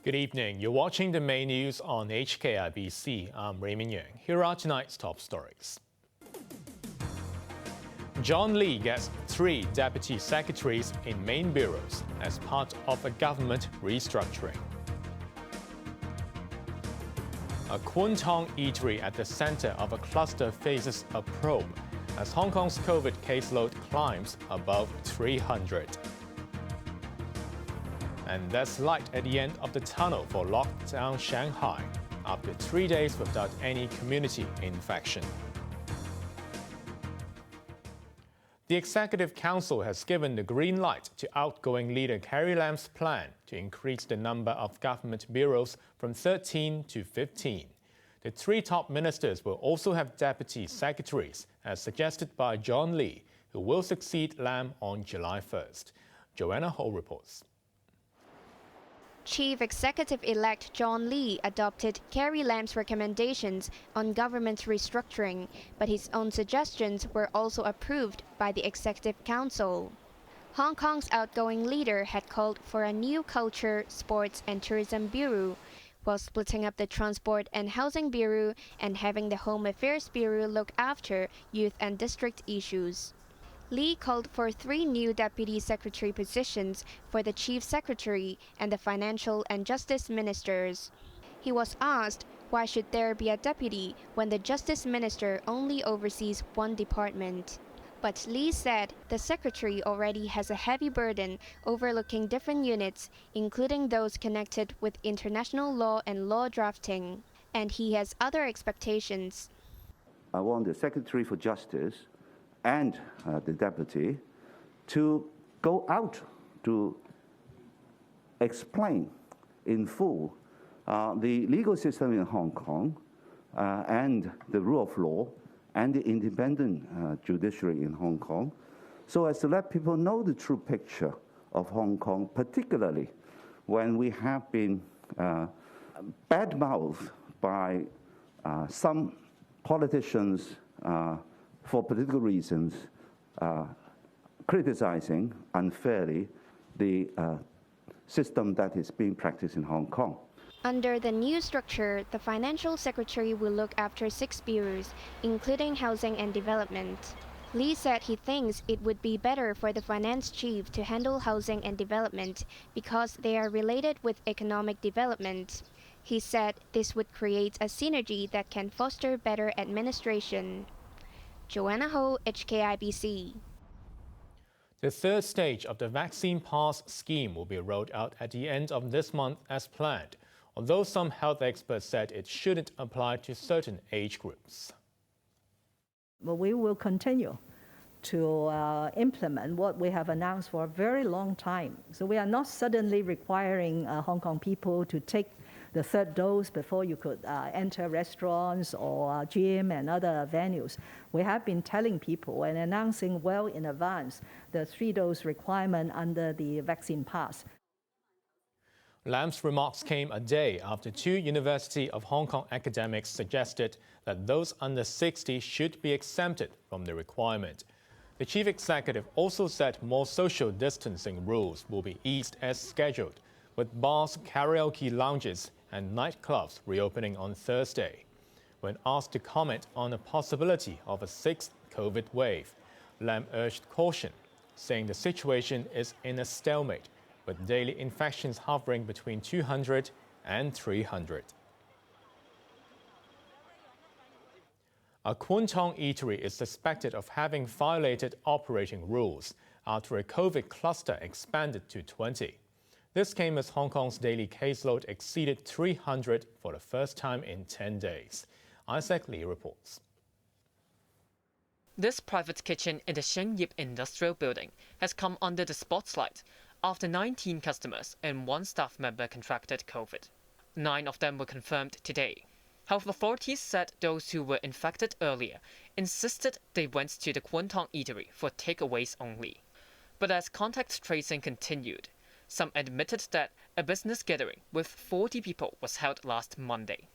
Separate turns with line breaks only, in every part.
Good evening. You're watching the main news on HKIBC. I'm Raymond Yeung. Here are tonight's top stories. John Lee gets 3 deputy secretaries in main bureaus as part of a government restructuring. A Kwun Tong eatery at the center of a cluster faces a probe as Hong Kong's COVID caseload climbs above 300. And there's light at the end of the tunnel for lockdown Shanghai after 3 days without any community infection. The Executive Council has given the green light to outgoing leader Carrie Lam's plan to increase the number of government bureaus from 13 to 15. The 3 top ministers will also have deputy secretaries, as suggested by John Lee, who will succeed Lam on July 1st. Joanna Ho reports.
Chief Executive-elect John Lee adopted Carrie Lam's recommendations on government restructuring, but his own suggestions were also approved by the Executive Council. Hong Kong's outgoing leader had called for a new Culture, Sports and Tourism Bureau, while splitting up the Transport and Housing Bureau and having the Home Affairs Bureau look after youth and district issues. Lee called for 3 new deputy secretary positions for the chief secretary and the financial and justice ministers. He was asked, why should there be a deputy when the justice minister only oversees 1 department? But Lee said the secretary already has a heavy burden overlooking different units, including those connected with international law and law drafting, and he has other expectations.
I want the Secretary for Justice and the deputy to go out to explain in full the legal system in Hong Kong and the rule of law and the independent judiciary in Hong Kong, so as to let people know the true picture of Hong Kong, particularly when we have been badmouthed by some politicians for political reasons, criticizing unfairly the system that is being practiced in Hong Kong.
Under the new structure, the financial secretary will look after 6 bureaus, including housing and development. Lee said he thinks it would be better for the finance chief to handle housing and development because they are related with economic development. He said this would create a synergy that can foster better administration. Joanna Ho, HKIBC.
The 3rd stage of the vaccine pass scheme will be rolled out at the end of this month as planned, although some health experts said it shouldn't apply to certain age groups.
Well, we will continue to implement what we have announced for a very long time. So we are not suddenly requiring Hong Kong people to take the 3rd dose before you could enter restaurants or gym and other venues. We have been telling people and announcing well in advance the 3-dose requirement under the vaccine pass.
Lam's remarks came a day after 2 University of Hong Kong academics suggested that those under 60 should be exempted from the requirement. The chief executive also said more social distancing rules will be eased as scheduled, with bars, karaoke lounges and nightclubs reopening on Thursday. When asked to comment on the possibility of a 6th COVID wave, Lam urged caution, saying the situation is in a stalemate, with daily infections hovering between 200 and 300. A Kwun Tong eatery is suspected of having violated operating rules after a COVID cluster expanded to 20. This came as Hong Kong's daily caseload exceeded 300 for the first time in 10 days. Isaac Lee reports.
This private kitchen in the Sheung Yip Industrial Building has come under the spotlight after 19 customers and 1 staff member contracted COVID. 9 of them were confirmed today. Health authorities said those who were infected earlier insisted they went to the Kwun Tong eatery for takeaways only. But as contact tracing continued, some admitted that a business gathering with 40 people was held last Monday.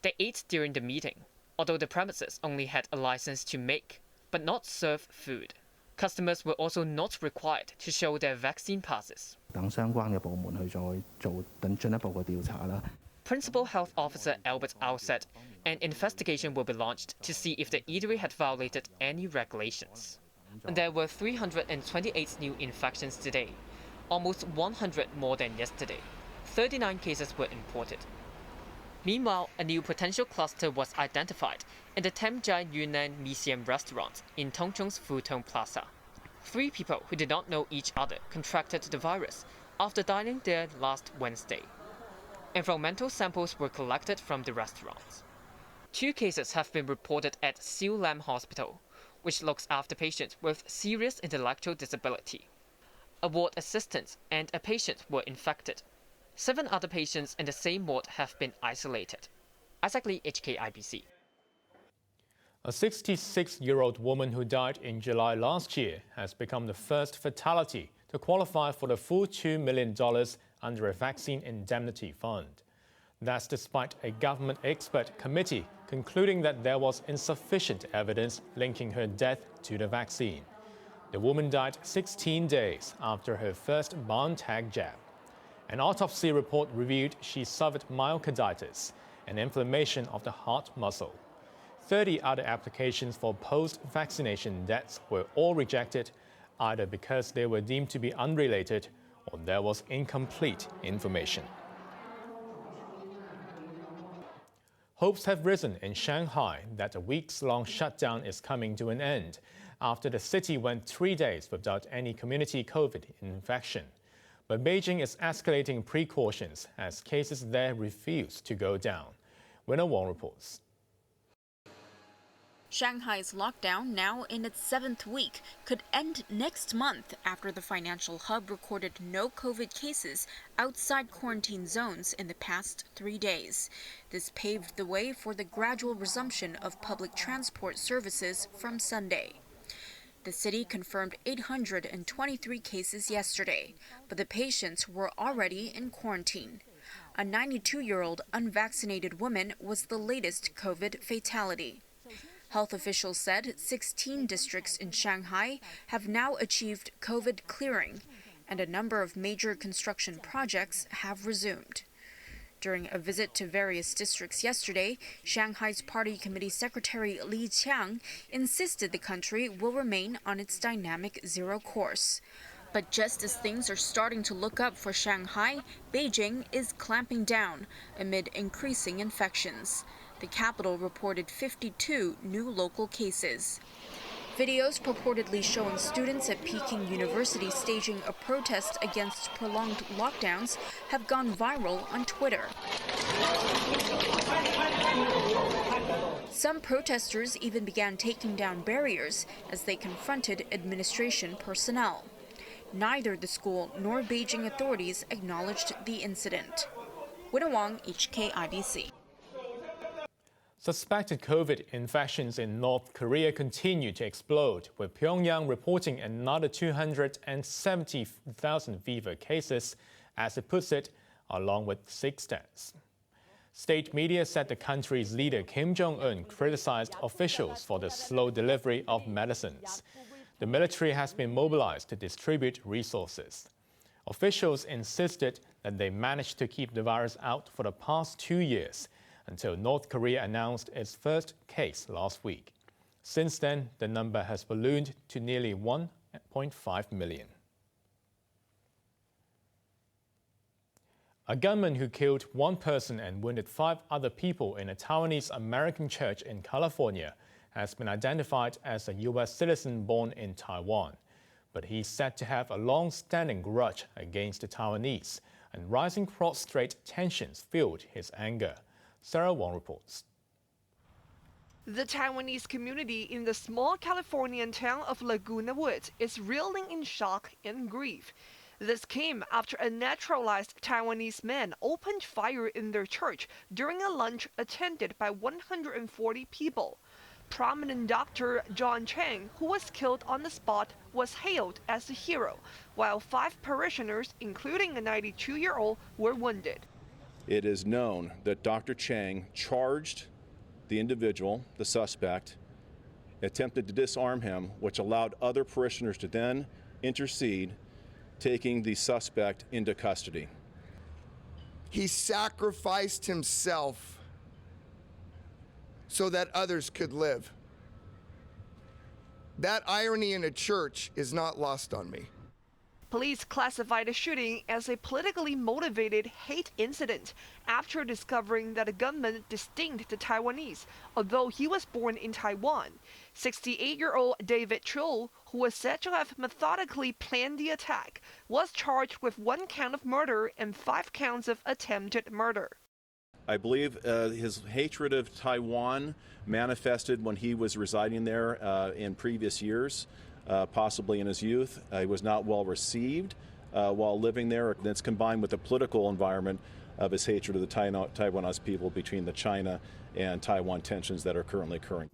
They ate during the meeting, although the premises only had a license to make, but not serve food. Customers were also not required to show their vaccine passes.
等相關嘅部門去再做進一步嘅調查啦。
Principal Health Officer Albert Au said an investigation will be launched to see if the eatery had violated any regulations. There were 328 new infections today, almost 100 more than yesterday. 39 cases were imported. Meanwhile, a new potential cluster was identified in the Temjai Yunnan Museum restaurant in Tongchung's Futong Plaza. 3 people who did not know each other contracted the virus after dining there last Wednesday. Environmental samples were collected from the restaurants. 2 cases have been reported at Siu Lam Hospital, which looks after patients with serious intellectual disability. A ward assistant and a patient were infected. 7 other patients in the same ward have been isolated. Isaac Lee, HKIBC.
A 66-year-old woman who died in July last year has become the first fatality to qualify for the full $2 million under a vaccine indemnity fund. That's despite a government expert committee concluding that there was insufficient evidence linking her death to the vaccine. The woman died 16 days after her first BioNTech jab. An autopsy report revealed she suffered myocarditis, an inflammation of the heart muscle. 30 other applications for post-vaccination deaths were all rejected, either because they were deemed to be unrelated or there was incomplete information. Hopes have risen in Shanghai that a weeks-long shutdown is coming to an end after the city went 3 days without any community COVID infection. But Beijing is escalating precautions as cases there refuse to go down. Yeung reports.
Shanghai's lockdown, now in its 7th week, could end next month after the financial hub recorded no COVID cases outside quarantine zones in the past 3 days. This paved the way for the gradual resumption of public transport services from Sunday. The city confirmed 823 cases yesterday, but the patients were already in quarantine. A 92-year-old unvaccinated woman was the latest COVID fatality. Health officials said 16 districts in Shanghai have now achieved COVID clearing, and a number of major construction projects have resumed. During a visit to various districts yesterday, Shanghai's Party Committee Secretary Li Qiang insisted the country will remain on its dynamic zero course. But just as things are starting to look up for Shanghai, Beijing is clamping down amid increasing infections. The capital reported 52 new local cases. Videos purportedly showing students at Peking University staging a protest against prolonged lockdowns have gone viral on Twitter. Some protesters even began taking down barriers as they confronted administration personnel. Neither the school nor Beijing authorities acknowledged the incident. Wang, HKIBC.
Suspected COVID infections in North Korea continue to explode, with Pyongyang reporting another 270,000 fever cases, as it puts it, along with 6 deaths. State media said the country's leader Kim Jong-un criticized officials for the slow delivery of medicines. The military has been mobilized to distribute resources. Officials insisted that they managed to keep the virus out for the past 2 years, until North Korea announced its first case last week. Since then, the number has ballooned to nearly 1.5 million. A gunman who killed 1 person and wounded 5 other people in a Taiwanese American church in California has been identified as a U.S. citizen born in Taiwan. But he's said to have a long-standing grudge against the Taiwanese, and rising cross-strait tensions fueled his anger. Sarah Wong reports.
The Taiwanese community in the small Californian town of Laguna Woods is reeling in shock and grief. This came after a naturalized Taiwanese man opened fire in their church during a lunch attended by 140 people. Prominent Dr. John Chang, who was killed on the spot, was hailed as a hero, while 5 parishioners, including a 92-year-old, were wounded.
It is known that Dr. Chang charged the individual, the suspect, attempted to disarm him, which allowed other parishioners to then intercede, taking the suspect into custody.
He sacrificed himself so that others could live. That irony in a church is not lost on me.
Police classified the shooting as a politically motivated hate incident after discovering that the gunman distinct to Taiwanese, although he was born in Taiwan. 68-year-old David Cho, who was said to have methodically planned the attack, was charged with 1 count of murder and 5 counts of attempted murder.
I believe his hatred of Taiwan manifested when he was residing there in previous years. Possibly in his youth. He was not well received while living there. That's combined with the political environment of his hatred of the Taiwanese people between the China and Taiwan tensions that are currently occurring.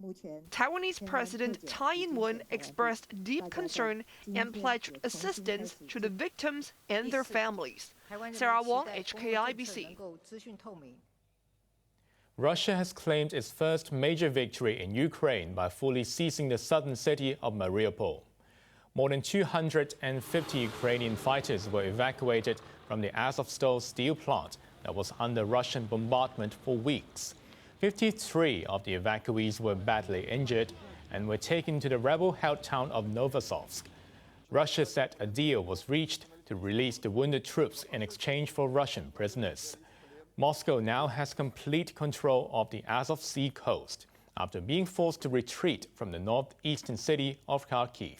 Taiwanese President Tsai Ing-wen expressed deep concern and pledged assistance to the victims and their families. Sarah Wong, HKIBC.
Russia has claimed its first major victory in Ukraine by fully seizing the southern city of Mariupol. More than 250 Ukrainian fighters were evacuated from the Azovstal steel plant that was under Russian bombardment for weeks. 53 of the evacuees were badly injured and were taken to the rebel-held town of Novosovsk. Russia said a deal was reached to release the wounded troops in exchange for Russian prisoners. Moscow now has complete control of the Azov Sea coast after being forced to retreat from the northeastern city of Kharkiv.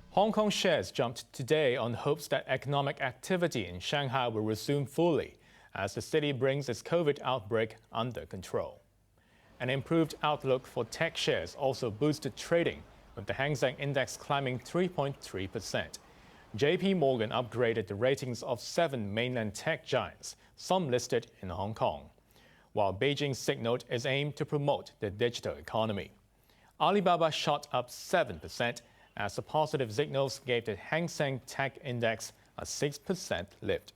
Hong Kong shares jumped today on hopes that economic activity in Shanghai will resume fully as the city brings its COVID outbreak under control. An improved outlook for tech shares also boosted trading, with the Hang Seng Index climbing 3.3%. JP Morgan upgraded the ratings of 7 mainland tech giants, some listed in Hong Kong, while Beijing signaled its aim to promote the digital economy. Alibaba shot up 7% as the positive signals gave the Hang Seng Tech Index a 6% lift.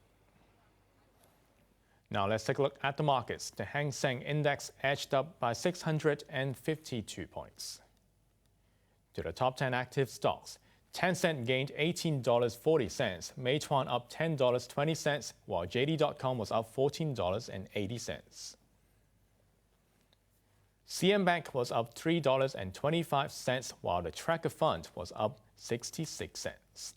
Now let's take a look at the markets. The Hang Seng Index edged up by 652 points. To the top 10 active stocks, Tencent gained $18.40, Meituan up $10.20, while JD.com was up $14.80. CM Bank was up $3.25, while the Tracker Fund was up 66 cents.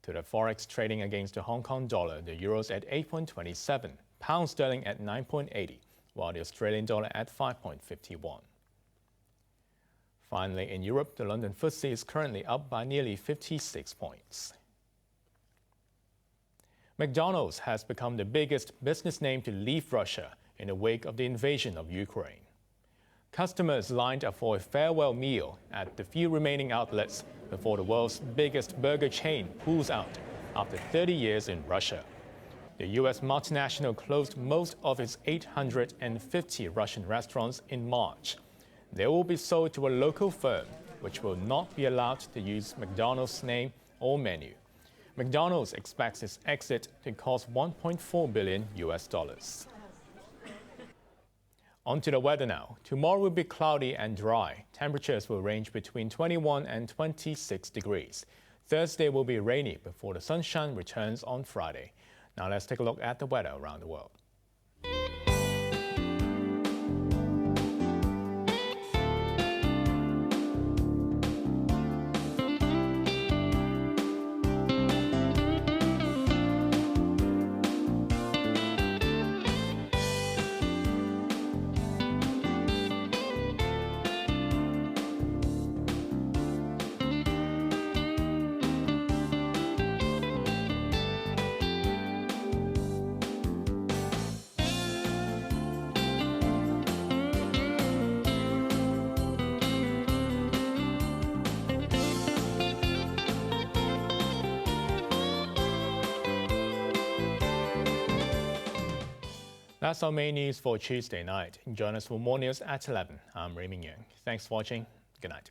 To the forex trading against the Hong Kong dollar, the euro's at 8.27, pound sterling at 9.80, while the Australian dollar at 5.51. Finally, in Europe, the London FTSE is currently up by nearly 56 points. McDonald's has become the biggest business name to leave Russia in the wake of the invasion of Ukraine. Customers lined up for a farewell meal at the few remaining outlets before the world's biggest burger chain pulls out after 30 years in Russia. The U.S. multinational closed most of its 850 Russian restaurants in March. They will be sold to a local firm, which will not be allowed to use McDonald's name or menu. McDonald's expects its exit to cost $1.4 billion. On to the weather now. Tomorrow will be cloudy and dry. Temperatures will range between 21 and 26 degrees. Thursday will be rainy before the sunshine returns on Friday. Now let's take a look at the weather around the world. That's our main news for Tuesday night. Join us for more news at 11. I'm Raymond Yeung. Thanks for watching. Good night.